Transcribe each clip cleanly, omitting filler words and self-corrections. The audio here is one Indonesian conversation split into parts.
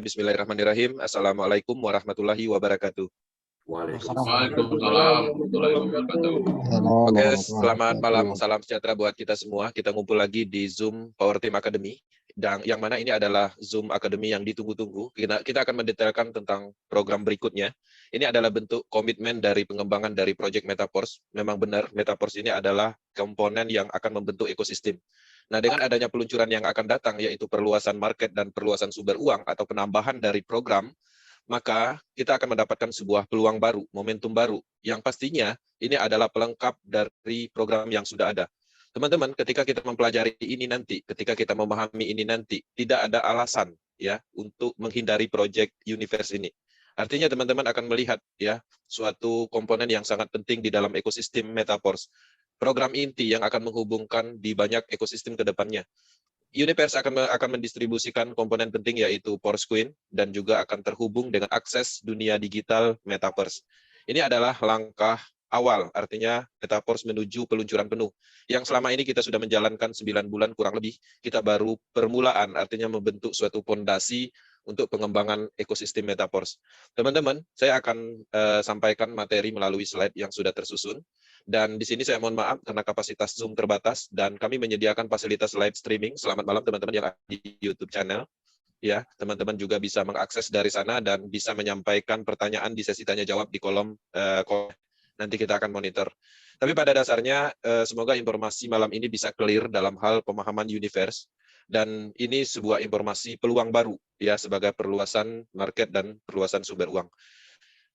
Bismillahirrahmanirrahim. Assalamualaikum warahmatullahi wabarakatuh. Waalaikumsalam warahmatullahi wabarakatuh. Oke, selamat malam, salam sejahtera buat kita semua. Kita ngumpul lagi di Zoom Power Team Academy, dan yang mana ini adalah Zoom Academy yang ditunggu-tunggu. Kita akan mendetailkan tentang program berikutnya. Ini adalah bentuk komitmen dari pengembangan dari Project Metaforce. Memang benar, Metaforce ini adalah komponen yang akan membentuk ekosistem. Nah, dengan adanya peluncuran yang akan datang, yaitu perluasan market dan perluasan sumber uang atau penambahan dari program, maka kita akan mendapatkan sebuah peluang baru, momentum baru, yang pastinya ini adalah pelengkap dari program yang sudah ada. Teman-teman, ketika kita mempelajari ini nanti, ketika kita memahami ini nanti, tidak ada alasan ya untuk menghindari project universe ini. Artinya teman-teman akan melihat ya suatu komponen yang sangat penting di dalam ekosistem Metaverse. Program inti yang akan menghubungkan di banyak ekosistem ke depannya. Universe akan mendistribusikan komponen penting yaitu Porsquin dan juga akan terhubung dengan akses dunia digital Metaverse. Ini adalah langkah awal, artinya Metaverse menuju peluncuran penuh. Yang selama ini kita sudah menjalankan 9 bulan kurang lebih, kita baru permulaan, artinya membentuk suatu fondasi untuk pengembangan ekosistem Metaverse. Teman-teman, saya akan sampaikan materi melalui slide yang sudah tersusun. Dan di sini saya mohon maaf karena kapasitas Zoom terbatas dan kami menyediakan fasilitas live streaming. Selamat malam teman-teman yang ada di YouTube channel. Ya, teman-teman juga bisa mengakses dari sana dan bisa menyampaikan pertanyaan di sesi tanya jawab di kolom nanti kita akan monitor. Tapi pada dasarnya semoga informasi malam ini bisa clear dalam hal pemahaman universe dan ini sebuah informasi peluang baru ya sebagai perluasan market dan perluasan sumber uang.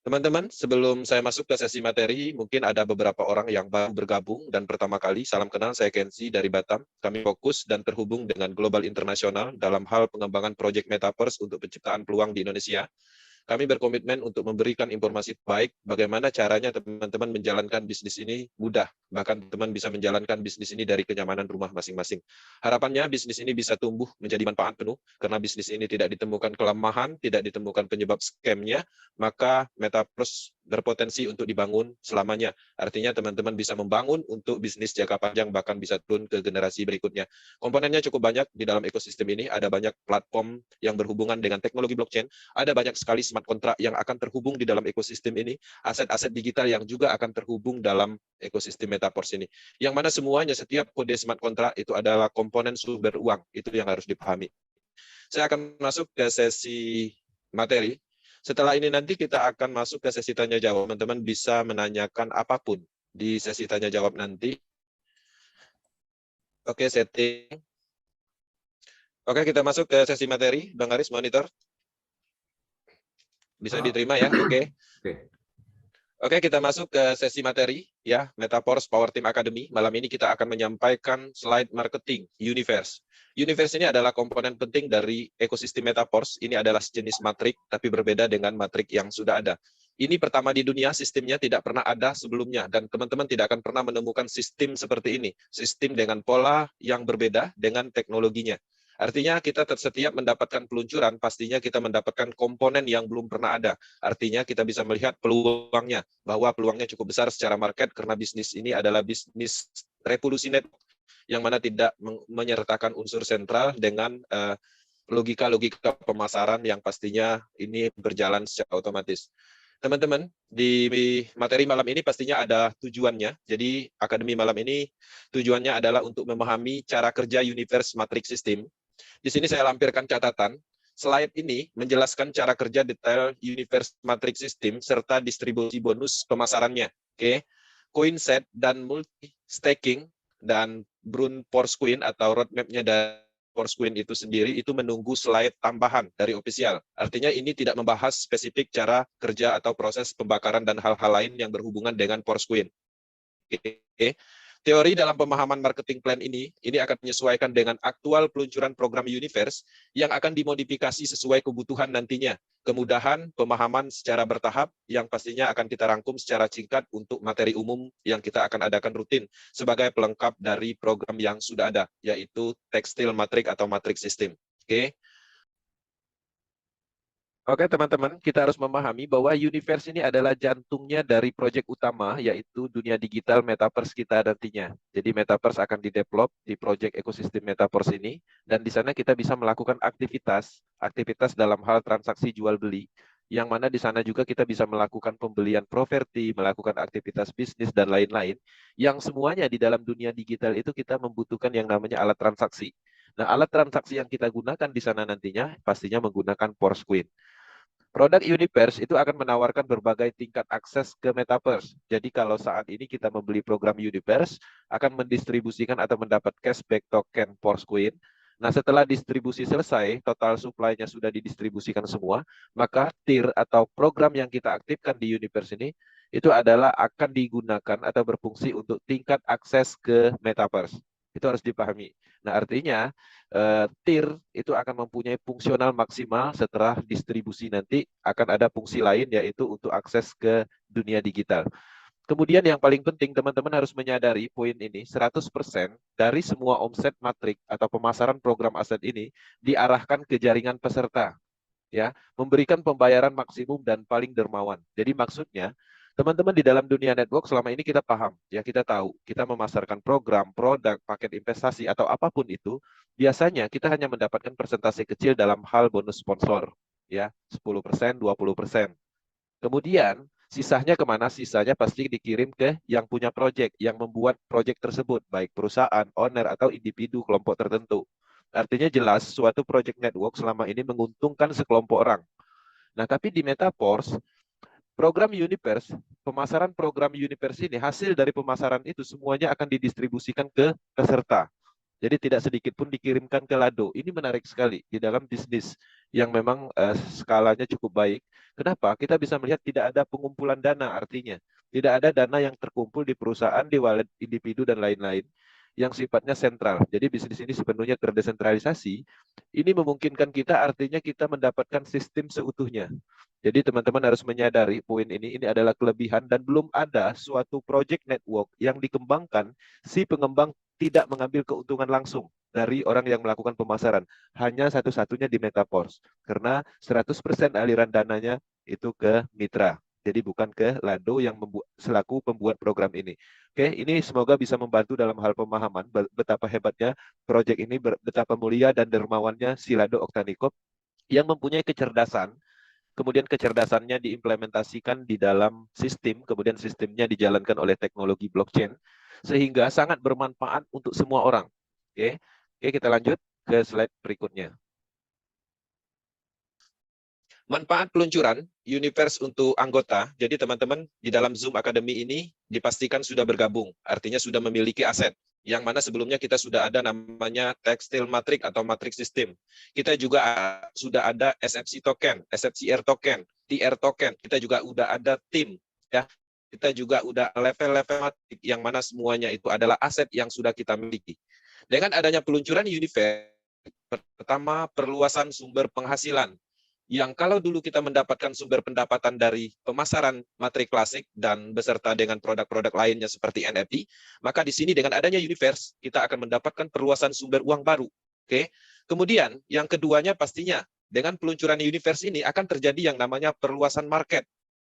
Teman-teman, sebelum saya masuk ke sesi materi, mungkin ada beberapa orang yang baru bergabung dan pertama kali. Salam kenal, saya Kenzi dari Batam. Kami fokus dan terhubung dengan global internasional dalam hal pengembangan proyek Metaverse untuk penciptaan peluang di Indonesia. Kami berkomitmen untuk memberikan informasi baik bagaimana caranya teman-teman menjalankan bisnis ini mudah. Bahkan teman bisa menjalankan bisnis ini dari kenyamanan rumah masing-masing. Harapannya bisnis ini bisa tumbuh menjadi manfaat penuh karena bisnis ini tidak ditemukan kelemahan, tidak ditemukan penyebab scam-nya, maka Metaverse berpotensi untuk dibangun selamanya. Artinya teman-teman bisa membangun untuk bisnis jangka panjang bahkan bisa turun ke generasi berikutnya. Komponennya cukup banyak di dalam ekosistem ini, ada banyak platform yang berhubungan dengan teknologi blockchain, ada banyak sekali smart contract yang akan terhubung di dalam ekosistem ini, aset-aset digital yang juga akan terhubung dalam ekosistem Metaverse ini. Yang mana semuanya, setiap kode smart contract itu adalah komponen sumber uang, itu yang harus dipahami. Saya akan masuk ke sesi materi. Setelah ini nanti kita akan masuk ke sesi tanya jawab. Teman-teman bisa menanyakan apapun di sesi tanya jawab nanti. Oke, setting. Oke, kita masuk ke sesi materi. Bang Aris, monitor. Bisa diterima ya? Oke. Oke, kita masuk ke sesi materi ya, Metaverse Power Team Academy. Malam ini kita akan menyampaikan slide marketing Universe. Universe ini adalah komponen penting dari ekosistem Metaverse. Ini adalah sejenis matrik, tapi berbeda dengan matrik yang sudah ada. Ini pertama di dunia, sistemnya tidak pernah ada sebelumnya, dan teman-teman tidak akan pernah menemukan sistem seperti ini. Sistem dengan pola yang berbeda dengan teknologinya. Artinya kita setiap mendapatkan peluncuran, pastinya kita mendapatkan komponen yang belum pernah ada. Artinya kita bisa melihat peluangnya, bahwa peluangnya cukup besar secara market karena bisnis ini adalah bisnis revolusi network yang mana tidak menyertakan unsur sentral dengan logika-logika pemasaran yang pastinya ini berjalan secara otomatis. Teman-teman, di materi malam ini pastinya ada tujuannya. Jadi, Akademi malam ini tujuannya adalah untuk memahami cara kerja Universe Matrix System. Di sini saya lampirkan catatan. Slide ini menjelaskan cara kerja detail Universe Matrix System serta distribusi bonus pemasarannya. Oke. Coin set dan multi staking dan Brun Porsquin atau roadmap-nya dari Porsquin itu sendiri itu menunggu slide tambahan dari official. Artinya ini tidak membahas spesifik cara kerja atau proses pembakaran dan hal-hal lain yang berhubungan dengan Porsquin. Oke. Teori dalam pemahaman marketing plan ini akan menyesuaikan dengan aktual peluncuran program Universe yang akan dimodifikasi sesuai kebutuhan nantinya. Kemudahan pemahaman secara bertahap yang pastinya akan kita rangkum secara singkat untuk materi umum yang kita akan adakan rutin sebagai pelengkap dari program yang sudah ada, yaitu Tekstil Matrix atau Matrix System. Oke. Oke teman-teman, kita harus memahami bahwa Universe ini adalah jantungnya dari proyek utama, yaitu dunia digital Metaverse kita nantinya. Jadi Metaverse akan didevelop di proyek ekosistem Metaverse ini, dan di sana kita bisa melakukan aktivitas dalam hal transaksi jual beli, yang mana di sana juga kita bisa melakukan pembelian properti, melakukan aktivitas bisnis, dan lain-lain, yang semuanya di dalam dunia digital itu kita membutuhkan yang namanya alat transaksi. Nah, alat transaksi yang kita gunakan di sana nantinya pastinya menggunakan Porsquin. Produk Universe itu akan menawarkan berbagai tingkat akses ke Metaverse. Jadi kalau saat ini kita membeli program Universe, akan mendistribusikan atau mendapat cashback token Porscoin. Nah, setelah distribusi selesai, total supply-nya sudah didistribusikan semua, maka tier atau program yang kita aktifkan di Universe ini, itu adalah akan digunakan atau berfungsi untuk tingkat akses ke Metaverse. Itu harus dipahami. Nah, artinya tier itu akan mempunyai fungsional maksimal setelah distribusi nanti akan ada fungsi lain yaitu untuk akses ke dunia digital. Kemudian yang paling penting teman-teman harus menyadari poin ini 100% dari semua omset matrik atau pemasaran program aset ini diarahkan ke jaringan peserta ya, memberikan pembayaran maksimum dan paling dermawan. Jadi maksudnya teman-teman di dalam dunia network selama ini kita paham, ya kita tahu, kita memasarkan program, produk, paket investasi atau apapun itu, biasanya kita hanya mendapatkan persentase kecil dalam hal bonus sponsor, ya 10%, 20%. Kemudian sisanya kemana? Sisanya pasti dikirim ke yang punya proyek, yang membuat proyek tersebut, baik perusahaan, owner, atau individu kelompok tertentu. Artinya jelas suatu project network selama ini menguntungkan sekelompok orang. Nah, tapi di Metaverse, program Universe, pemasaran program Universe ini, hasil dari pemasaran itu semuanya akan didistribusikan ke peserta. Jadi tidak sedikit pun dikirimkan ke Lado. Ini menarik sekali di dalam bisnis yang memang skalanya cukup baik. Kenapa? Kita bisa melihat tidak ada pengumpulan dana artinya. Tidak ada dana yang terkumpul di perusahaan, di wallet individu, dan lain-lain yang sifatnya sentral. Jadi bisnis ini sepenuhnya terdesentralisasi. Ini memungkinkan kita artinya kita mendapatkan sistem seutuhnya. Jadi teman-teman harus menyadari poin ini adalah kelebihan dan belum ada suatu project network yang dikembangkan si pengembang tidak mengambil keuntungan langsung dari orang yang melakukan pemasaran. Hanya satu-satunya di Metaverse. Karena 100% aliran dananya itu ke mitra. Jadi bukan ke Lado yang selaku pembuat program ini. Oke, ini semoga bisa membantu dalam hal pemahaman betapa hebatnya proyek ini, betapa mulia dan dermawannya si Lado Oktanikop yang mempunyai kecerdasan, kemudian kecerdasannya diimplementasikan di dalam sistem, kemudian sistemnya dijalankan oleh teknologi blockchain, sehingga sangat bermanfaat untuk semua orang. Oke, kita lanjut ke slide berikutnya. Manfaat peluncuran Universe untuk anggota. Jadi teman-teman di dalam Zoom Academy ini dipastikan sudah bergabung, artinya sudah memiliki aset. Yang mana sebelumnya kita sudah ada namanya Textile Matrix atau Matrix System. Kita juga sudah ada SFC token, SFCR token, TR token. Kita juga udah ada tim, ya. Kita juga udah level-level Matrix yang mana semuanya itu adalah aset yang sudah kita miliki. Dengan adanya peluncuran Universe, pertama perluasan sumber penghasilan yang kalau dulu kita mendapatkan sumber pendapatan dari pemasaran materi klasik dan beserta dengan produk-produk lainnya seperti NFT, maka di sini dengan adanya Universe, kita akan mendapatkan perluasan sumber uang baru. Oke. Kemudian yang keduanya pastinya dengan peluncuran Universe ini akan terjadi yang namanya perluasan market.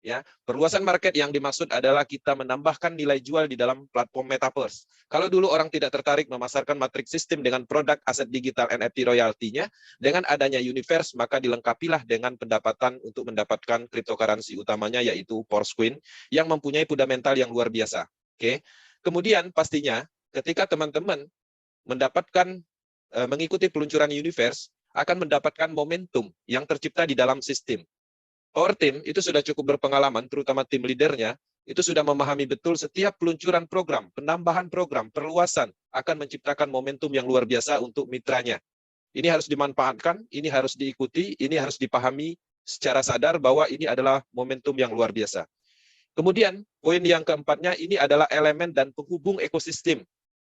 Ya, perluasan market yang dimaksud adalah kita menambahkan nilai jual di dalam platform Metaverse. Kalau dulu orang tidak tertarik memasarkan matrix sistem dengan produk aset digital NFT royalty-nya, dengan adanya Universe, maka dilengkapilah dengan pendapatan untuk mendapatkan cryptocurrency utamanya, yaitu Porscoin, yang mempunyai fundamental yang luar biasa. Oke. Kemudian pastinya, ketika teman-teman mendapatkan, mengikuti peluncuran Universe, akan mendapatkan momentum yang tercipta di dalam sistem. Our team itu sudah cukup berpengalaman, terutama tim leadernya, itu sudah memahami betul setiap peluncuran program, penambahan program, perluasan, akan menciptakan momentum yang luar biasa untuk mitranya. Ini harus dimanfaatkan, ini harus diikuti, ini harus dipahami secara sadar bahwa ini adalah momentum yang luar biasa. Kemudian, poin yang keempatnya, ini adalah elemen dan penghubung ekosistem.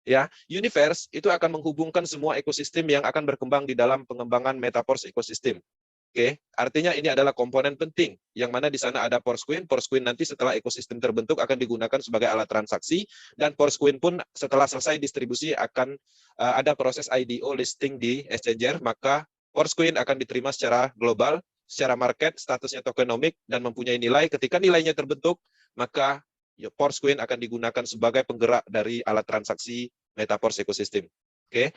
Ya, Universe itu akan menghubungkan semua ekosistem yang akan berkembang di dalam pengembangan Metaverse ekosistem. Oke, artinya ini adalah komponen penting, yang mana di sana ada Porscoin. Porscoin nanti setelah ekosistem terbentuk akan digunakan sebagai alat transaksi, dan Porscoin pun setelah selesai distribusi akan ada proses IDO listing di exchanger, maka Porscoin akan diterima secara global secara market, statusnya tokenomik, dan mempunyai nilai. Ketika nilainya terbentuk, maka Porscoin akan digunakan sebagai penggerak dari alat transaksi Metaverse ekosistem. Oke.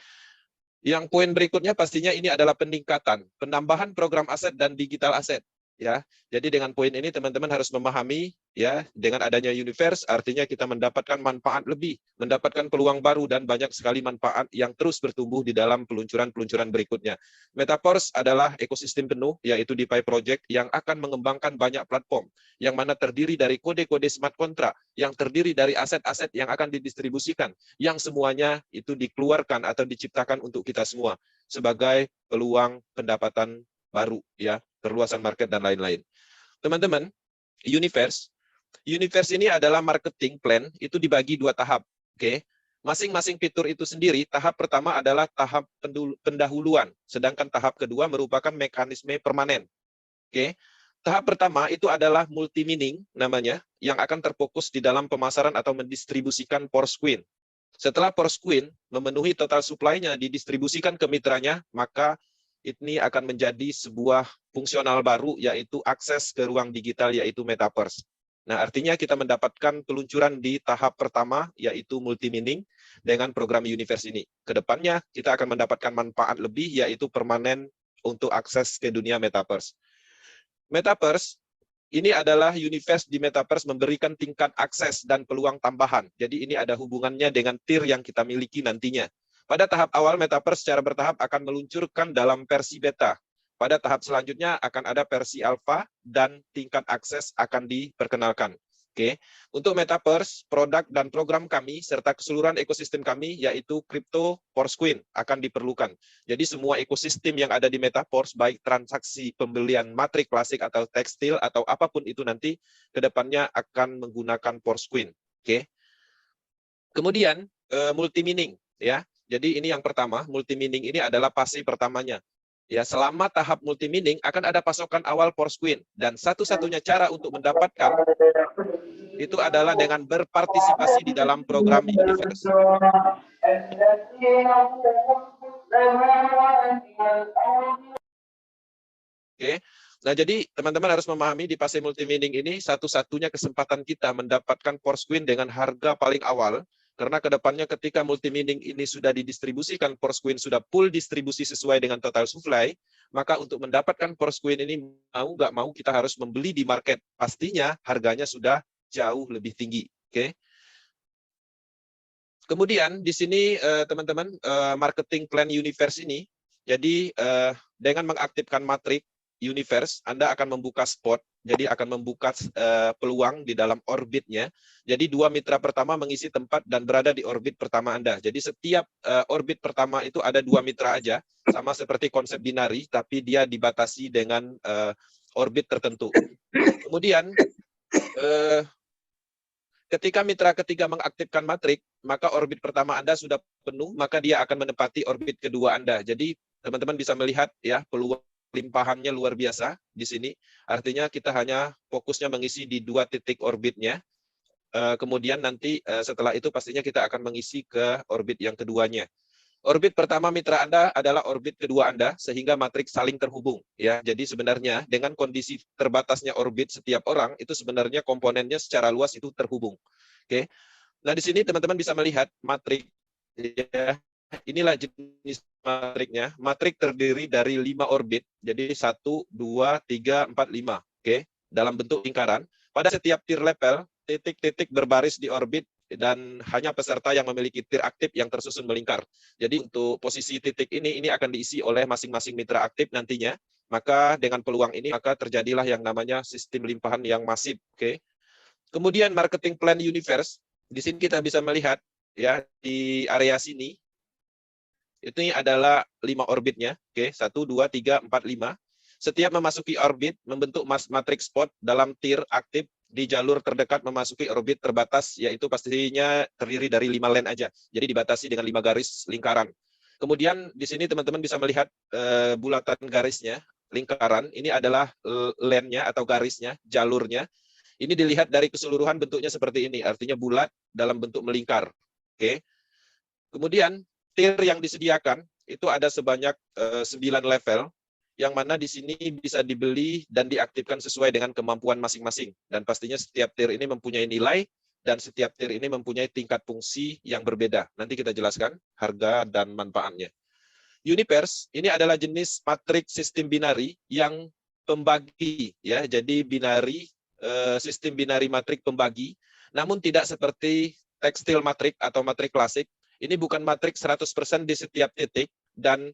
Yang poin berikutnya pastinya ini adalah peningkatan, penambahan program aset dan digital aset. Ya, jadi dengan poin ini teman-teman harus memahami, ya, dengan adanya Universe artinya kita mendapatkan manfaat lebih, mendapatkan peluang baru dan banyak sekali manfaat yang terus bertumbuh di dalam peluncuran-peluncuran berikutnya. Metaverse adalah ekosistem penuh, yaitu DeFi Project yang akan mengembangkan banyak platform, yang mana terdiri dari kode-kode smart contract, yang terdiri dari aset-aset yang akan didistribusikan, yang semuanya itu dikeluarkan atau diciptakan untuk kita semua sebagai peluang pendapatan baru, ya, perluasan market dan lain-lain. Teman-teman, Universe ini adalah marketing plan, itu dibagi 2 tahap. Oke. Masing-masing fitur itu sendiri, tahap pertama adalah tahap pendahuluan, sedangkan tahap kedua merupakan mekanisme permanen. Oke. Tahap pertama itu adalah multi-mining namanya, yang akan terfokus di dalam pemasaran atau mendistribusikan Porscoin. Setelah Porscoin memenuhi total supply-nya didistribusikan ke mitranya, maka ini akan menjadi sebuah fungsional baru, yaitu akses ke ruang digital, yaitu Metaverse. Nah, artinya kita mendapatkan peluncuran di tahap pertama, yaitu multi-mining, dengan program Universe ini. Kedepannya, kita akan mendapatkan manfaat lebih, yaitu permanen untuk akses ke dunia Metaverse. Metaverse ini adalah Universe di Metaverse memberikan tingkat akses dan peluang tambahan. Jadi ini ada hubungannya dengan tier yang kita miliki nantinya. Pada tahap awal, Metaverse secara bertahap akan meluncurkan dalam versi beta. Pada tahap selanjutnya akan ada versi alpha dan tingkat akses akan diperkenalkan. Oke, untuk Metaverse, produk dan program kami serta keseluruhan ekosistem kami yaitu Crypto Porscoin akan diperlukan. Jadi semua ekosistem yang ada di Metaverse, baik transaksi pembelian matrik klasik atau tekstil atau apapun itu nanti kedepannya akan menggunakan Porscoin. Oke. Kemudian multi-mining, ya. Jadi ini yang pertama, multi-mining ini adalah fase pertamanya. Ya, selama tahap multi-mining akan ada pasokan awal Porscoin dan satu-satunya cara untuk mendapatkan itu adalah dengan berpartisipasi di dalam program Universe. Oke. Nah, jadi teman-teman harus memahami di fase multi-mining ini satu-satunya kesempatan kita mendapatkan Porscoin dengan harga paling awal, karena kedepannya ketika multi-mining ini sudah didistribusikan, Porscoin sudah full distribusi sesuai dengan total supply, maka untuk mendapatkan Porscoin ini mau nggak mau kita harus membeli di market. Pastinya harganya sudah jauh lebih tinggi. Oke. Kemudian di sini teman-teman marketing plan Universe ini, jadi dengan mengaktifkan matrik Universe, Anda akan membuka spot, jadi akan membuka peluang di dalam orbitnya. Jadi 2 mitra pertama mengisi tempat dan berada di orbit pertama Anda. Jadi setiap orbit pertama itu ada 2 mitra aja, sama seperti konsep binari, tapi dia dibatasi dengan orbit tertentu. Kemudian ketika mitra ketiga mengaktifkan matrik, maka orbit pertama Anda sudah penuh, maka dia akan menempati orbit kedua Anda. Jadi teman-teman bisa melihat ya peluang limpahannya luar biasa di sini. Artinya kita hanya fokusnya mengisi di 2 titik orbitnya. Kemudian nanti setelah itu pastinya kita akan mengisi ke orbit yang keduanya. Orbit pertama mitra Anda adalah orbit kedua Anda, sehingga matriks saling terhubung. Ya, jadi sebenarnya dengan kondisi terbatasnya orbit setiap orang, itu sebenarnya komponennya secara luas itu terhubung. Oke. Nah, di sini teman-teman bisa melihat matrik. Ya, inilah jenis matriknya. Matrik terdiri dari 5 orbit. Jadi 1, 2, 3, 4, 5. Oke. Dalam bentuk lingkaran. Pada setiap tier level, titik-titik berbaris di orbit dan hanya peserta yang memiliki tier aktif yang tersusun melingkar. Jadi untuk posisi titik ini akan diisi oleh masing-masing mitra aktif nantinya. Maka dengan peluang ini maka terjadilah yang namanya sistem limpahan yang masif. Oke. Kemudian marketing plan Universe. Di sini kita bisa melihat ya di area sini ini adalah 5 orbitnya. Oke, 1, 2, 3, 4, 5. Setiap memasuki orbit membentuk matriks spot dalam tier aktif di jalur terdekat memasuki orbit terbatas, yaitu pastinya terdiri dari 5 line aja. Jadi dibatasi dengan 5 garis lingkaran. Kemudian di sini teman-teman bisa melihat bulatan garisnya, lingkaran. Ini adalah line-nya atau garisnya, jalurnya. Ini dilihat dari keseluruhan bentuknya seperti ini, artinya bulat dalam bentuk melingkar. Oke. Kemudian tier yang disediakan itu ada sebanyak 9 level. yang mana di sini bisa dibeli dan diaktifkan sesuai dengan kemampuan masing-masing. Dan pastinya setiap tier ini mempunyai nilai, dan setiap tier ini mempunyai tingkat fungsi yang berbeda. Nanti kita jelaskan harga dan manfaatnya. Universe ini adalah jenis matriks sistem binari yang pembagi, ya. Jadi binari, sistem binari matrik pembagi, namun tidak seperti tekstil matrik atau matrik klasik. Ini bukan matrik 100% di setiap titik, dan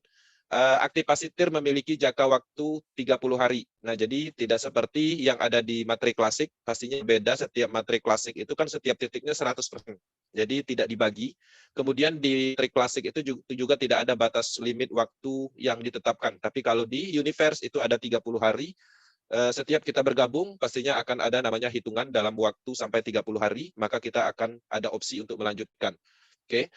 aktivasi tier memiliki jangka waktu 30 hari. Nah, jadi tidak seperti yang ada di matrik klasik, pastinya beda. Setiap matrik klasik itu kan setiap titiknya 100%. Jadi tidak dibagi. Kemudian di matrik klasik itu juga tidak ada batas limit waktu yang ditetapkan. Tapi kalau di Universe itu ada 30 hari. Setiap kita bergabung, pastinya akan ada namanya hitungan dalam waktu sampai 30 hari, maka kita akan ada opsi untuk melanjutkan. Oke.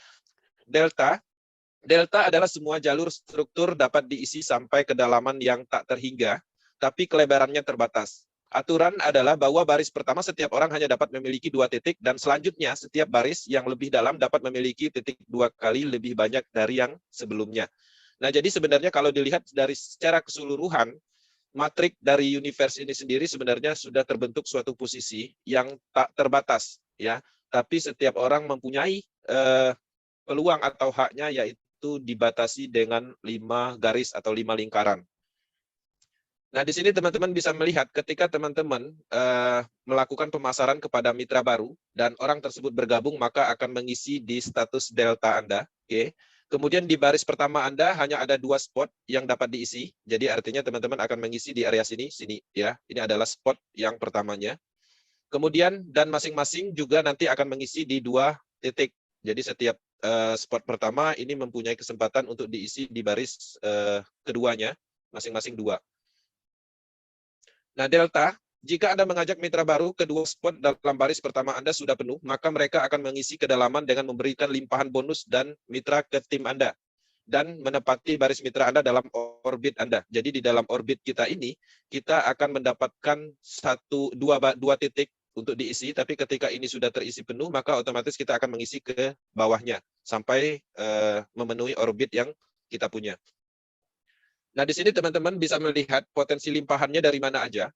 Delta adalah semua jalur struktur dapat diisi sampai kedalaman yang tak terhingga, tapi kelebarannya terbatas. Aturan adalah bahwa baris pertama setiap orang hanya dapat memiliki 2 titik, dan selanjutnya setiap baris yang lebih dalam dapat memiliki titik 2 kali lebih banyak dari yang sebelumnya. Nah, jadi sebenarnya kalau dilihat dari secara keseluruhan, matrik dari Universe ini sendiri sebenarnya sudah terbentuk suatu posisi yang tak terbatas, ya. Tapi setiap orang mempunyai peluang atau haknya, yaitu dibatasi dengan 5 garis atau 5 lingkaran. Nah, di sini teman-teman bisa melihat ketika teman-teman melakukan pemasaran kepada mitra baru dan orang tersebut bergabung, maka akan mengisi di status delta Anda. Oke. Kemudian di baris pertama Anda hanya ada 2 spot yang dapat diisi. Jadi artinya teman-teman akan mengisi di area sini, ya. Ini adalah spot yang pertamanya. Kemudian dan masing-masing juga nanti akan mengisi di 2 titik. Jadi setiap spot pertama ini mempunyai kesempatan untuk diisi di baris keduanya, masing-masing 2. Nah, delta, jika Anda mengajak mitra baru, kedua spot dalam baris pertama Anda sudah penuh, maka mereka akan mengisi kedalaman dengan memberikan limpahan bonus dan mitra ke tim Anda, dan menepati baris mitra Anda dalam orbit Anda. Jadi di dalam orbit kita ini, kita akan mendapatkan 2 titik untuk diisi, tapi ketika ini sudah terisi penuh, maka otomatis kita akan mengisi ke bawahnya sampai memenuhi orbit yang kita punya. Nah, di sini teman-teman bisa melihat potensi limpahannya dari mana aja.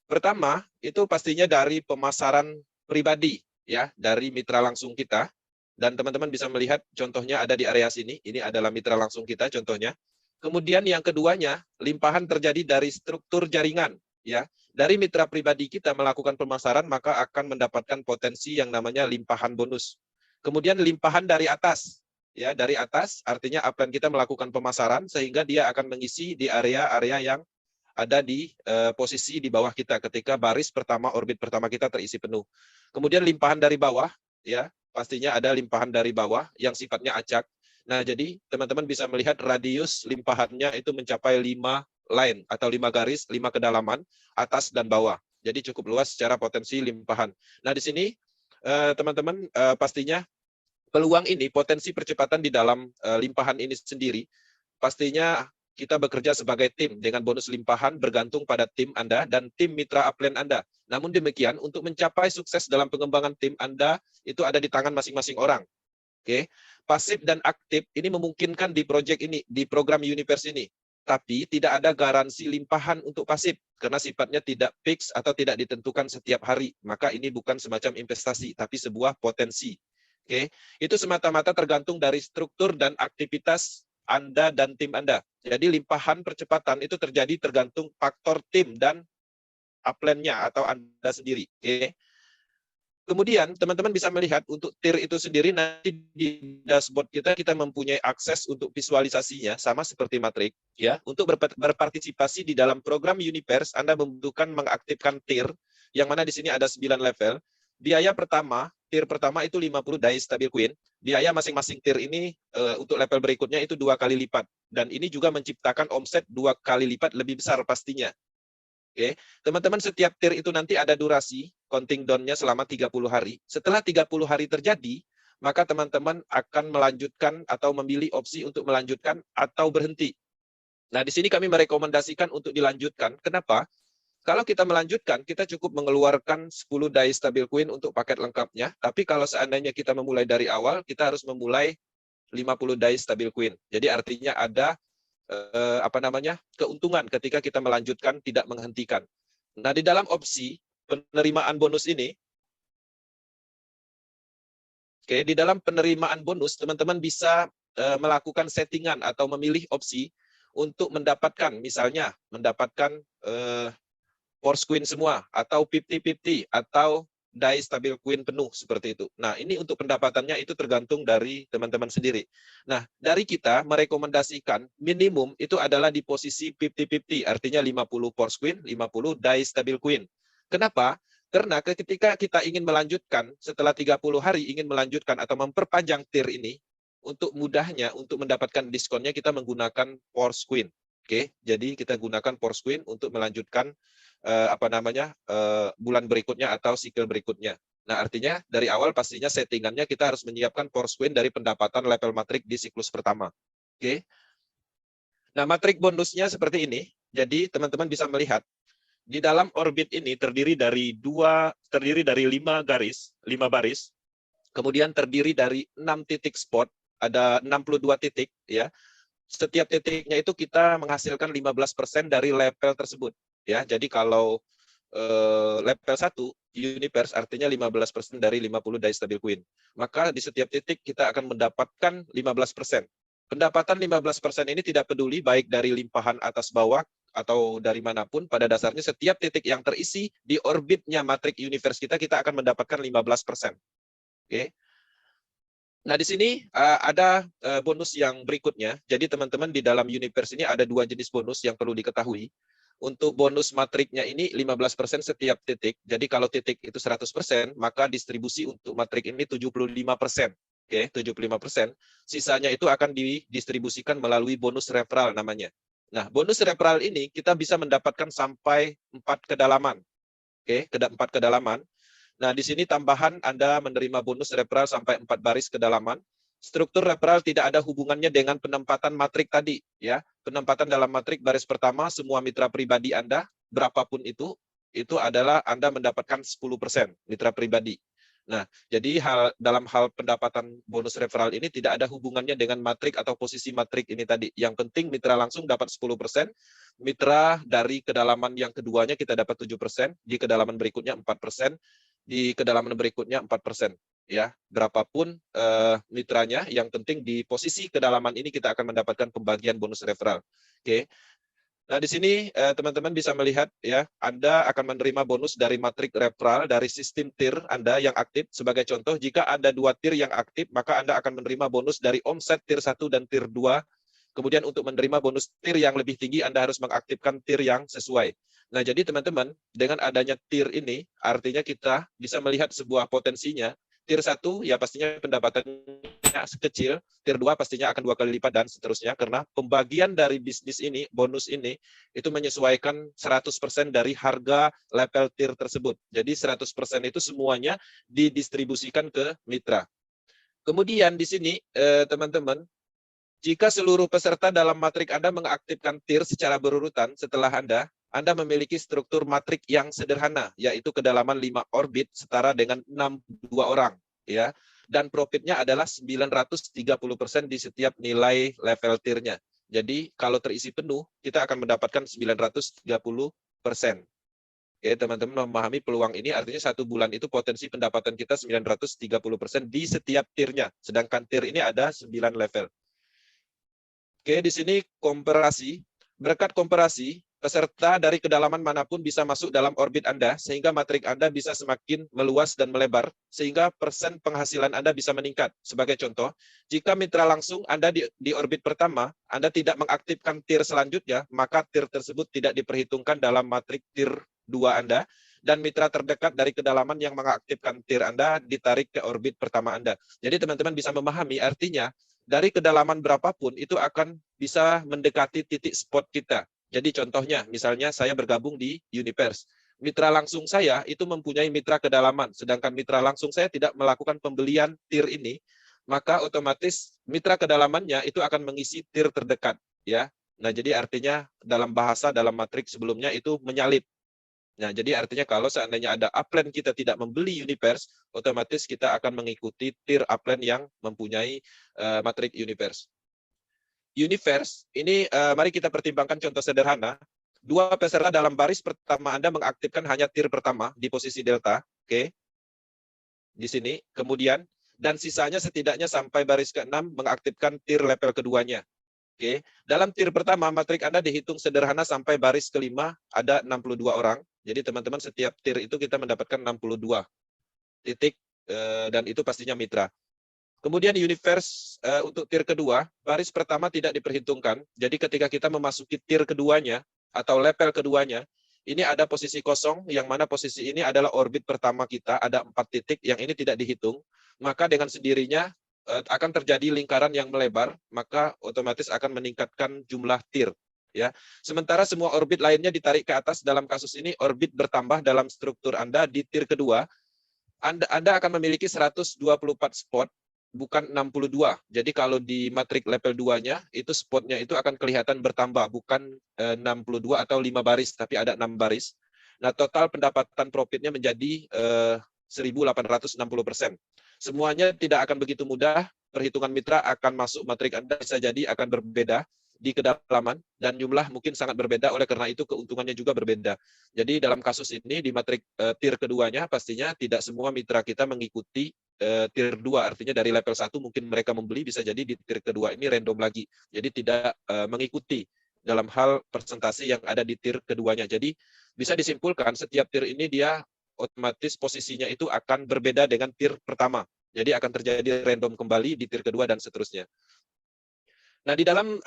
Pertama, itu pastinya dari pemasaran pribadi, ya, dari mitra langsung kita. Dan teman-teman bisa melihat contohnya ada di area sini. Ini adalah mitra langsung kita contohnya. Kemudian yang keduanya, limpahan terjadi dari struktur jaringan, ya. Dari mitra pribadi kita melakukan pemasaran, maka akan mendapatkan potensi yang namanya limpahan bonus. Kemudian limpahan dari atas, ya, dari atas artinya upline kita melakukan pemasaran sehingga dia akan mengisi di area-area yang ada di posisi di bawah kita ketika baris pertama, orbit pertama kita terisi penuh. Kemudian limpahan dari bawah, ya, pastinya ada limpahan dari bawah yang sifatnya acak. Nah, jadi teman-teman bisa melihat radius limpahannya itu mencapai 5 line atau 5 garis, 5 kedalaman, atas dan bawah. Jadi cukup luas secara potensi limpahan. Nah, di sini teman-teman pastinya peluang ini, potensi percepatan di dalam limpahan ini sendiri, pastinya kita bekerja sebagai tim dengan bonus limpahan bergantung pada tim Anda dan tim mitra upline Anda. Namun demikian, untuk mencapai sukses dalam pengembangan tim Anda, itu ada di tangan masing-masing orang. Oke, pasif dan aktif ini memungkinkan di proyek ini, di program Universe ini. Tapi tidak ada garansi limpahan untuk pasif karena sifatnya tidak fix atau tidak ditentukan setiap hari. Maka ini bukan semacam investasi, tapi sebuah potensi. Oke, itu semata-mata tergantung dari struktur dan aktivitas Anda dan tim Anda. Jadi limpahan percepatan itu terjadi tergantung faktor tim dan upline-nya atau Anda sendiri. Oke. Kemudian teman-teman bisa melihat untuk tier itu sendiri nanti di dashboard kita mempunyai akses untuk visualisasinya sama seperti matrik, ya. Untuk berpartisipasi di dalam program Universe, Anda membutuhkan mengaktifkan tier yang mana di sini ada 9 level. Biaya pertama, tier pertama itu 50 dice stabil queen. Biaya masing-masing tier ini untuk level berikutnya itu 2 kali lipat, dan ini juga menciptakan omset 2 kali lipat lebih besar pastinya. Oke, teman-teman, setiap tier itu nanti ada durasi counting down-nya selama 30 hari. Setelah 30 hari terjadi, maka teman-teman akan melanjutkan atau memilih opsi untuk melanjutkan atau berhenti. Nah, di sini kami merekomendasikan untuk dilanjutkan. Kenapa? Kalau kita melanjutkan, kita cukup mengeluarkan 10 dice stabil queen untuk paket lengkapnya. Tapi kalau seandainya kita memulai dari awal, kita harus memulai 50 dice stabil queen. Jadi artinya ada keuntungan ketika kita melanjutkan tidak menghentikan. Nah, di dalam opsi penerimaan bonus ini, di dalam penerimaan bonus, teman-teman bisa melakukan settingan atau memilih opsi untuk mendapatkan, misalnya mendapatkan force queen semua, atau 50-50, atau die stabil queen penuh, seperti itu. Nah, ini untuk pendapatannya itu tergantung dari teman-teman sendiri. Nah, dari kita merekomendasikan minimum itu adalah di posisi 50-50, artinya 50 force queen, 50 die stabil queen. Kenapa? Karena ketika kita ingin melanjutkan, setelah 30 hari ingin melanjutkan atau memperpanjang tier ini, untuk mudahnya, untuk mendapatkan diskonnya, kita menggunakan force queen. Oke, jadi kita gunakan force queen untuk melanjutkan bulan berikutnya atau siklus berikutnya. Nah, artinya dari awal pastinya settingannya kita harus menyiapkan force queen dari pendapatan level matrik di siklus pertama. Oke. Nah, matrik bonusnya seperti ini. Jadi teman-teman bisa melihat di dalam orbit ini terdiri dari 5 baris, kemudian terdiri dari 6 titik spot, ada 62 titik ya. Setiap titiknya itu kita menghasilkan 15% dari level tersebut. Ya, jadi kalau level 1 universe artinya 15% dari 50 die stabil queen. Maka di setiap titik kita akan mendapatkan 15%. Pendapatan 15% ini tidak peduli baik dari limpahan atas bawah atau dari manapun, pada dasarnya setiap titik yang terisi di orbitnya matrik universe kita akan mendapatkan 15%. Oke. Nah, di sini ada bonus yang berikutnya. Jadi teman-teman di dalam universe ini ada 2 jenis bonus yang perlu diketahui. Untuk bonus matriknya ini 15% setiap titik. Jadi kalau titik itu 100%, maka distribusi untuk matrik ini 75%. Oke, 75%. Sisanya itu akan didistribusikan melalui bonus referral namanya. Nah, bonus referral ini kita bisa mendapatkan sampai 4 kedalaman. Oke, 4 kedalaman. Nah, di sini tambahan Anda menerima bonus referral sampai 4 baris kedalaman. Struktur referral tidak ada hubungannya dengan penempatan matrik tadi, ya. Penempatan dalam matrik baris pertama semua mitra pribadi Anda, berapapun itu adalah Anda mendapatkan 10% mitra pribadi. Nah, jadi dalam hal pendapatan bonus referral ini tidak ada hubungannya dengan matrik atau posisi matrik ini tadi. Yang penting mitra langsung dapat 10%, mitra dari kedalaman yang keduanya kita dapat 7%, di kedalaman berikutnya 4%, di kedalaman berikutnya 4%. Ya, berapapun mitranya, yang penting di posisi kedalaman ini kita akan mendapatkan pembagian bonus referral. Oke. Nah, di sini teman-teman bisa melihat ya, Anda akan menerima bonus dari matrik referral dari sistem tier Anda yang aktif. Sebagai contoh, jika ada 2 tier yang aktif, maka Anda akan menerima bonus dari omset tier 1 dan tier 2. Kemudian untuk menerima bonus tier yang lebih tinggi, Anda harus mengaktifkan tier yang sesuai. Nah, jadi teman-teman, dengan adanya tier ini, artinya kita bisa melihat sebuah potensinya. Tier 1 ya pastinya pendapatannya kecil, tier 2 pastinya akan 2 kali lipat dan seterusnya, karena pembagian dari bisnis ini, bonus ini, itu menyesuaikan 100% dari harga level tier tersebut. Jadi 100% itu semuanya didistribusikan ke mitra. Kemudian di sini teman-teman, jika seluruh peserta dalam matrik Anda mengaktifkan tier secara berurutan setelah Anda memiliki struktur matrik yang sederhana, yaitu kedalaman 5 orbit setara dengan 62 orang. Ya. Dan profitnya adalah 930% di setiap nilai level tiernya. Jadi kalau terisi penuh, kita akan mendapatkan 930%. Oke, teman-teman memahami peluang ini, artinya 1 bulan itu potensi pendapatan kita 930% di setiap tiernya. Sedangkan tier ini ada 9 level. Oke, di sini komparasi. Berkat komparasi, peserta dari kedalaman manapun bisa masuk dalam orbit Anda, sehingga matrik Anda bisa semakin meluas dan melebar, sehingga persen penghasilan Anda bisa meningkat. Sebagai contoh, jika mitra langsung Anda di orbit pertama, Anda tidak mengaktifkan tier selanjutnya, maka tier tersebut tidak diperhitungkan dalam matrik tier 2 Anda, dan mitra terdekat dari kedalaman yang mengaktifkan tier Anda ditarik ke orbit pertama Anda. Jadi teman-teman bisa memahami, artinya dari kedalaman berapapun itu akan bisa mendekati titik spot kita. Jadi contohnya, misalnya saya bergabung di Universe. Mitra langsung saya itu mempunyai mitra kedalaman, sedangkan mitra langsung saya tidak melakukan pembelian tier ini, maka otomatis mitra kedalamannya itu akan mengisi tier terdekat. Ya. Nah, jadi artinya dalam bahasa, dalam matrik sebelumnya itu menyalip. Nah, jadi artinya kalau seandainya ada upline kita tidak membeli Universe, otomatis kita akan mengikuti tier upline yang mempunyai matrik Universe. Universe, ini mari kita pertimbangkan contoh sederhana. Dua peserta dalam baris pertama Anda mengaktifkan hanya tir pertama di posisi delta, oke, di sini. Kemudian, dan sisanya setidaknya sampai baris ke-6 mengaktifkan tir level keduanya. Oke, dalam tir pertama matrik Anda dihitung sederhana sampai baris kelima ada 62 orang. Jadi teman-teman setiap tir itu kita mendapatkan 62 titik dan itu pastinya mitra. Kemudian universe untuk tir kedua, baris pertama tidak diperhitungkan. Jadi ketika kita memasuki tir keduanya atau level keduanya, ini ada posisi kosong yang mana posisi ini adalah orbit pertama kita, ada 4 titik yang ini tidak dihitung. Maka dengan sendirinya akan terjadi lingkaran yang melebar, maka otomatis akan meningkatkan jumlah tir. Ya, sementara semua orbit lainnya ditarik ke atas. Dalam kasus ini orbit bertambah dalam struktur Anda di tir kedua. Anda akan memiliki 124 spot, bukan 62. Jadi kalau di matrik level 2-nya, itu spotnya itu akan kelihatan bertambah, bukan 62 atau 5 baris, tapi ada 6 baris. Nah, total pendapatan profitnya menjadi 1.860%. Semuanya tidak akan begitu mudah, perhitungan mitra akan masuk matrik Anda bisa jadi akan berbeda di kedalaman, dan jumlah mungkin sangat berbeda, oleh karena itu keuntungannya juga berbeda. Jadi dalam kasus ini, di matrik tir keduanya, pastinya tidak semua mitra kita mengikuti tier 2, artinya dari level 1 mungkin mereka membeli, bisa jadi di tier kedua ini random lagi. Jadi tidak mengikuti dalam hal presentasi yang ada di tier keduanya. Jadi bisa disimpulkan setiap tier ini dia otomatis posisinya itu akan berbeda dengan tier pertama. Jadi akan terjadi random kembali di tier kedua dan seterusnya. Nah, di dalam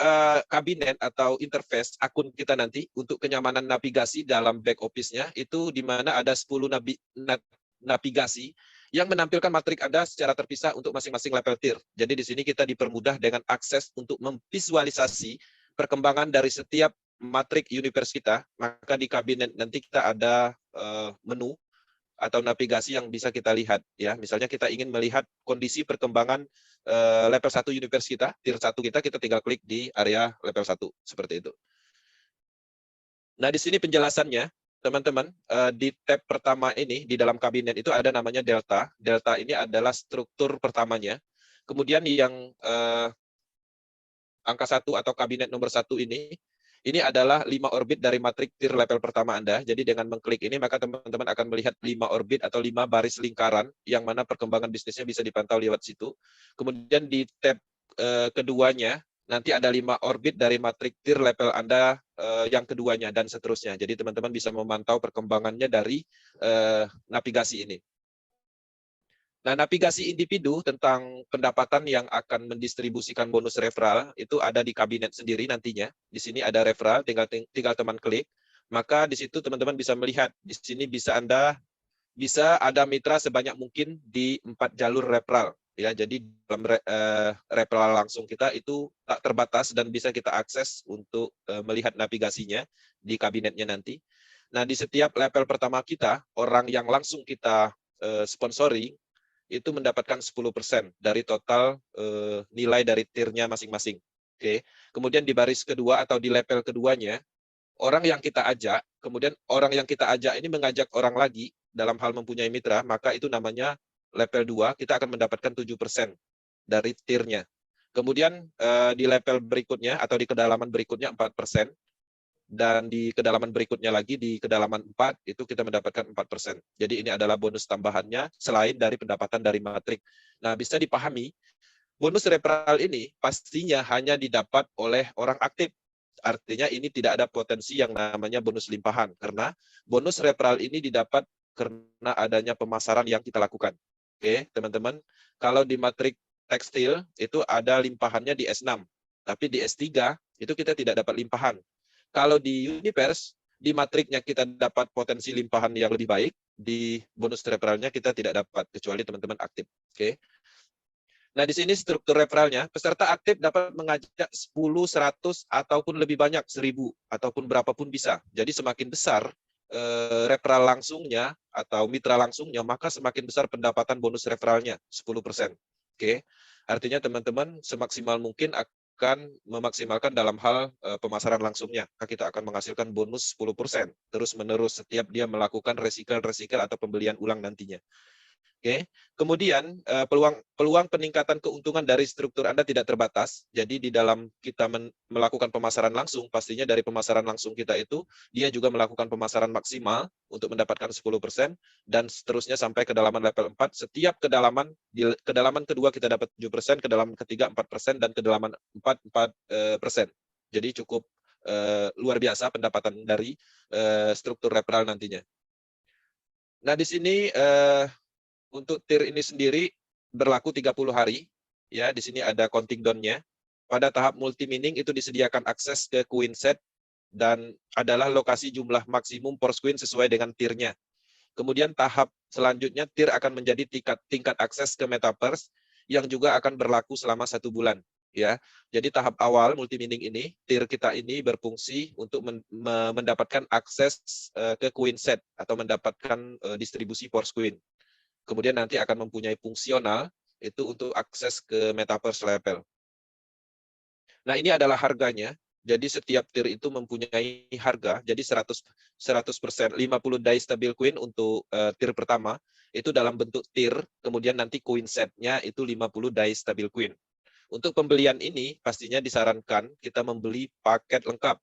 kabinet atau interface akun kita nanti untuk kenyamanan navigasi dalam back office-nya itu di mana ada 10 navigasi yang menampilkan matrik Anda secara terpisah untuk masing-masing level tier. Jadi di sini kita dipermudah dengan akses untuk memvisualisasi perkembangan dari setiap matrik universe kita. Maka di kabinet nanti kita ada menu atau navigasi yang bisa kita lihat, ya. Misalnya kita ingin melihat kondisi perkembangan level 1 universe kita, tier 1 kita tinggal klik di area level 1 seperti itu. Nah, di sini penjelasannya, teman-teman, di tab pertama ini di dalam kabinet itu ada namanya delta. Delta ini adalah struktur pertamanya. Kemudian yang angka 1 atau kabinet nomor 1 ini adalah 5 orbit dari matrik tier level pertama Anda. Jadi dengan mengklik ini, maka teman-teman akan melihat 5 orbit atau 5 baris lingkaran, yang mana perkembangan bisnisnya bisa dipantau lewat situ. Kemudian di tab keduanya, nanti ada 5 orbit dari matrik tier level Anda yang keduanya, dan seterusnya. Jadi teman-teman bisa memantau perkembangannya dari navigasi ini. Nah, navigasi individu tentang pendapatan yang akan mendistribusikan bonus referral itu ada di kabinet sendiri nantinya. Di sini ada referral, tinggal teman klik. Maka di situ teman-teman bisa melihat. Di sini bisa ada mitra sebanyak mungkin di 4 jalur referral. Ya, jadi dalam referral langsung kita itu tak terbatas dan bisa kita akses untuk melihat navigasinya di kabinetnya nanti. Nah, di setiap level pertama kita, orang yang langsung kita sponsori itu mendapatkan 10% dari total nilai dari tiernya masing-masing. Oke. Kemudian di baris kedua atau di level keduanya, orang yang kita ajak, kemudian orang yang kita ajak ini mengajak orang lagi dalam hal mempunyai mitra, maka itu namanya level 2, kita akan mendapatkan 7% dari tiernya. Kemudian di level berikutnya atau di kedalaman berikutnya 4%. Dan di kedalaman berikutnya lagi, di kedalaman 4, itu kita mendapatkan 4%. Jadi ini adalah bonus tambahannya selain dari pendapatan dari matrik. Nah, bisa dipahami, bonus referral ini pastinya hanya didapat oleh orang aktif. Artinya ini tidak ada potensi yang namanya bonus limpahan, karena bonus referral ini didapat karena adanya pemasaran yang kita lakukan. Oke, teman-teman, kalau di matrik tekstil itu ada limpahannya di S6, tapi di S3 itu kita tidak dapat limpahan. Kalau di universe, di matriknya kita dapat potensi limpahan yang lebih baik, di bonus referralnya kita tidak dapat, kecuali teman-teman aktif. Oke. Nah, di sini struktur referralnya, peserta aktif dapat mengajak 10, 100, ataupun lebih banyak, 1000, ataupun berapapun bisa. Jadi semakin besar referral langsungnya, atau mitra langsungnya, maka semakin besar pendapatan bonus referralnya, 10%. Oke. Artinya teman-teman semaksimal mungkin akan memaksimalkan dalam hal pemasaran langsungnya. Kita akan menghasilkan bonus 10% terus-menerus setiap dia melakukan recycle atau pembelian ulang nantinya. Oke, kemudian peluang peningkatan keuntungan dari struktur Anda tidak terbatas. Jadi di dalam kita melakukan pemasaran langsung, pastinya dari pemasaran langsung kita itu, dia juga melakukan pemasaran maksimal untuk mendapatkan 10%, dan seterusnya sampai kedalaman level 4. Setiap kedalaman, di kedalaman kedua kita dapat 7%, kedalaman ketiga 4%, dan kedalaman 4%. Jadi cukup luar biasa pendapatan dari struktur referral nantinya. Nah, di sini untuk TIR ini sendiri berlaku 30 hari. Ya, di sini ada counting down-nya. Pada tahap multi-mining itu disediakan akses ke Queenset dan adalah lokasi jumlah maksimum Force Queen sesuai dengan TIR-nya. Kemudian tahap selanjutnya TIR akan menjadi tingkat akses ke Metaverse yang juga akan berlaku selama 1 bulan. Ya, jadi tahap awal multi-mining ini, TIR kita ini berfungsi untuk mendapatkan akses ke Queenset atau mendapatkan distribusi Force Queen. Kemudian nanti akan mempunyai fungsional itu untuk akses ke Metaverse level. Nah, ini adalah harganya. Jadi setiap tier itu mempunyai harga. Jadi 100%, 50 die stabil coin untuk tier pertama itu dalam bentuk tier, kemudian nanti coin set-nya itu 50 die stabil coin. Untuk pembelian ini pastinya disarankan kita membeli paket lengkap,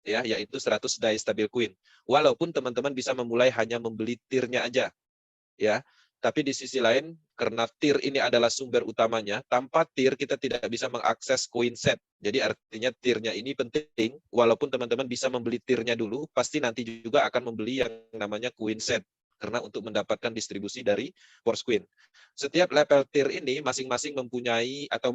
ya, yaitu 100 die stabil coin. Walaupun teman-teman bisa memulai hanya membeli tier-nya aja, ya. Tapi di sisi lain, karena tier ini adalah sumber utamanya, tanpa tier kita tidak bisa mengakses coin set. Jadi artinya tier-nya ini penting, walaupun teman-teman bisa membeli tier-nya dulu, pasti nanti juga akan membeli yang namanya coin set, karena untuk mendapatkan distribusi dari Force Queen. Setiap level tier ini masing-masing mempunyai atau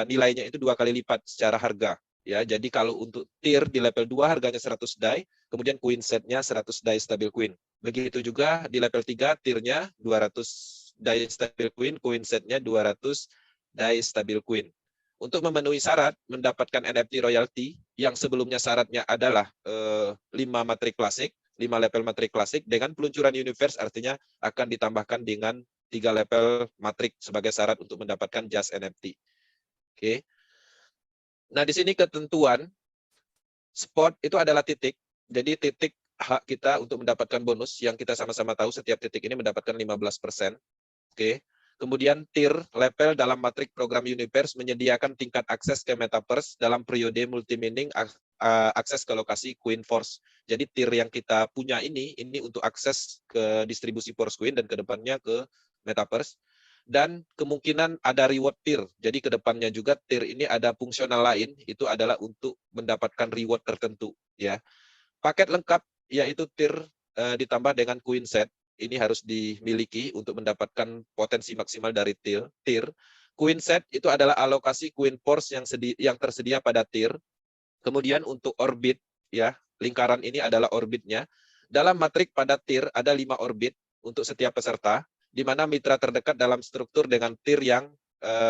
nilainya itu 2 kali lipat secara harga. Ya, jadi kalau untuk tier di level 2 harganya 100 die, kemudian coin set-nya 100 die stabil coin. Begitu juga di level 3 tier-nya 200 die stabil coin set-nya 200 die stabil coin. Untuk memenuhi syarat mendapatkan NFT royalty yang sebelumnya syaratnya adalah 5 matrik klasik, 5 level matrik klasik dengan peluncuran universe artinya akan ditambahkan dengan 3 level matrik sebagai syarat untuk mendapatkan just NFT. Oke. Nah, di sini ketentuan spot itu adalah titik. Jadi titik hak kita untuk mendapatkan bonus yang kita sama-sama tahu setiap titik ini mendapatkan 15%. Oke. Kemudian tier level dalam matrik program Universe menyediakan tingkat akses ke Metaverse dalam periode multi-mining akses ke lokasi Queen Force. Jadi tier yang kita punya ini untuk akses ke distribusi Force Queen dan kedepannya ke Metaverse. Dan kemungkinan ada reward tier. Jadi kedepannya juga tier ini ada fungsional lain, itu adalah untuk mendapatkan reward tertentu. Ya, paket lengkap yaitu tier ditambah dengan coin set. Ini harus dimiliki untuk mendapatkan potensi maksimal dari tier. Coin set itu adalah alokasi coin force yang tersedia pada tier. Kemudian untuk orbit, ya, lingkaran ini adalah orbitnya. Dalam matrik pada tier ada 5 orbit untuk setiap peserta, di mana mitra terdekat dalam struktur dengan tier yang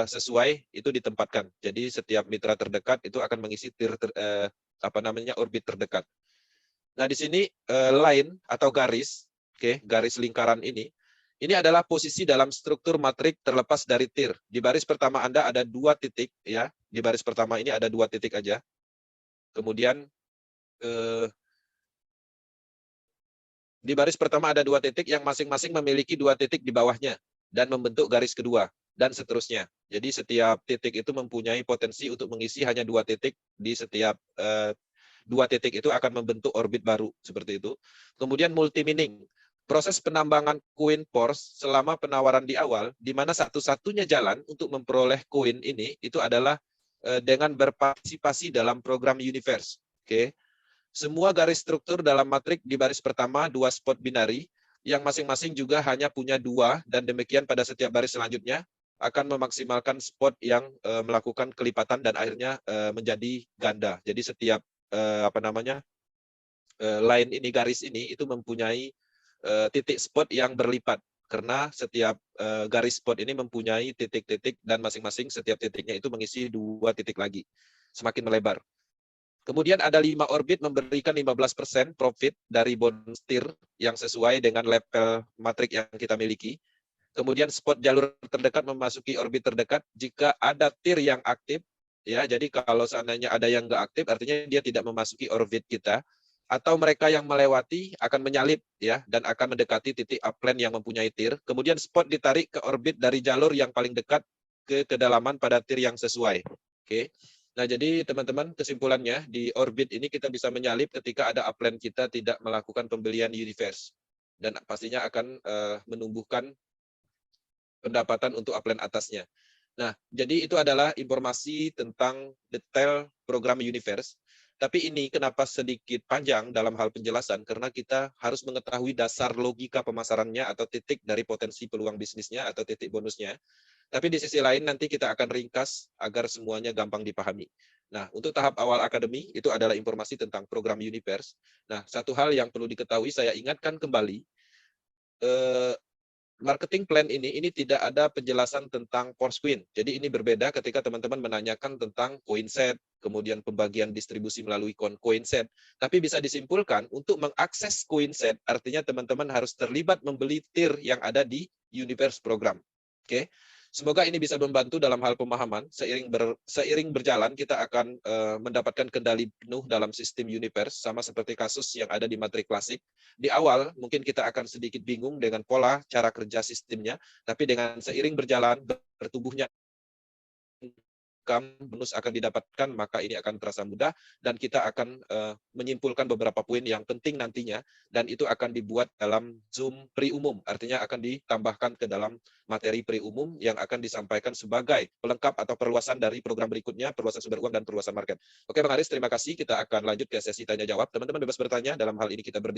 sesuai itu ditempatkan. Jadi setiap mitra terdekat itu akan mengisi tier orbit terdekat. Nah, di sini line atau garis, garis lingkaran ini adalah posisi dalam struktur matrik terlepas dari tier. Di baris pertama Anda ada 2 titik, ya. Di baris pertama ini ada 2 titik aja. Kemudian di baris pertama ada 2 titik yang masing-masing memiliki 2 titik di bawahnya dan membentuk garis kedua dan seterusnya. Jadi setiap titik itu mempunyai potensi untuk mengisi hanya 2 titik di setiap 2 titik itu akan membentuk orbit baru seperti itu. Kemudian multi-mining. Proses penambangan koin force selama penawaran di awal, di mana satu-satunya jalan untuk memperoleh koin ini itu adalah dengan berpartisipasi dalam program Universe. Semua garis struktur dalam matrik di baris pertama 2 spot binari yang masing-masing juga hanya punya 2 dan demikian pada setiap baris selanjutnya akan memaksimalkan spot yang melakukan kelipatan dan akhirnya menjadi ganda. Jadi setiap line ini, garis ini itu mempunyai titik spot yang berlipat karena setiap garis spot ini mempunyai titik-titik dan masing-masing setiap titiknya itu mengisi 2 titik lagi, semakin melebar. Kemudian ada 5 orbit memberikan 15% profit dari bonus tier yang sesuai dengan level matrik yang kita miliki. Kemudian spot jalur terdekat memasuki orbit terdekat jika ada tier yang aktif. Ya, jadi kalau seandainya ada yang nggak aktif, artinya dia tidak memasuki orbit kita. atau mereka yang melewati akan menyalip ya dan akan mendekati titik upland yang mempunyai tir. Kemudian spot ditarik ke orbit dari jalur yang paling dekat ke kedalaman pada tir yang sesuai. Oke. Nah, jadi teman-teman kesimpulannya di orbit ini kita bisa menyalip ketika ada upland kita tidak melakukan pembelian universe dan pastinya akan menumbuhkan pendapatan untuk upland atasnya. Nah, jadi itu adalah informasi tentang detail program universe. Tapi ini kenapa sedikit panjang dalam hal penjelasan, karena kita harus mengetahui dasar logika pemasarannya atau titik dari potensi peluang bisnisnya atau titik bonusnya. Tapi di sisi lain nanti kita akan ringkas agar semuanya gampang dipahami. Nah, untuk tahap awal akademi, itu adalah informasi tentang program universe. Nah, satu hal yang perlu diketahui, saya ingatkan kembali, marketing plan ini tidak ada penjelasan tentang Force Queen. Jadi ini berbeda ketika teman-teman menanyakan tentang coin set, kemudian pembagian distribusi melalui coin set. Tapi bisa disimpulkan untuk mengakses coin set, artinya teman-teman harus terlibat membeli tier yang ada di universe program. Oke. Semoga ini bisa membantu dalam hal pemahaman. Seiring berjalan kita akan mendapatkan kendali penuh dalam sistem universe, sama seperti kasus yang ada di materi klasik. Di awal mungkin kita akan sedikit bingung dengan pola cara kerja sistemnya, tapi dengan seiring berjalan bertumbuhnya bonus akan didapatkan, maka ini akan terasa mudah dan kita akan menyimpulkan beberapa poin yang penting nantinya, dan itu akan dibuat dalam Zoom pre-umum, artinya akan ditambahkan ke dalam materi pre-umum yang akan disampaikan sebagai pelengkap atau perluasan dari program berikutnya, perluasan sumber uang dan perluasan market. Oke Bang Aris, terima kasih. Kita akan lanjut ke sesi tanya-jawab. Teman-teman bebas bertanya, dalam hal ini kita berdiskusi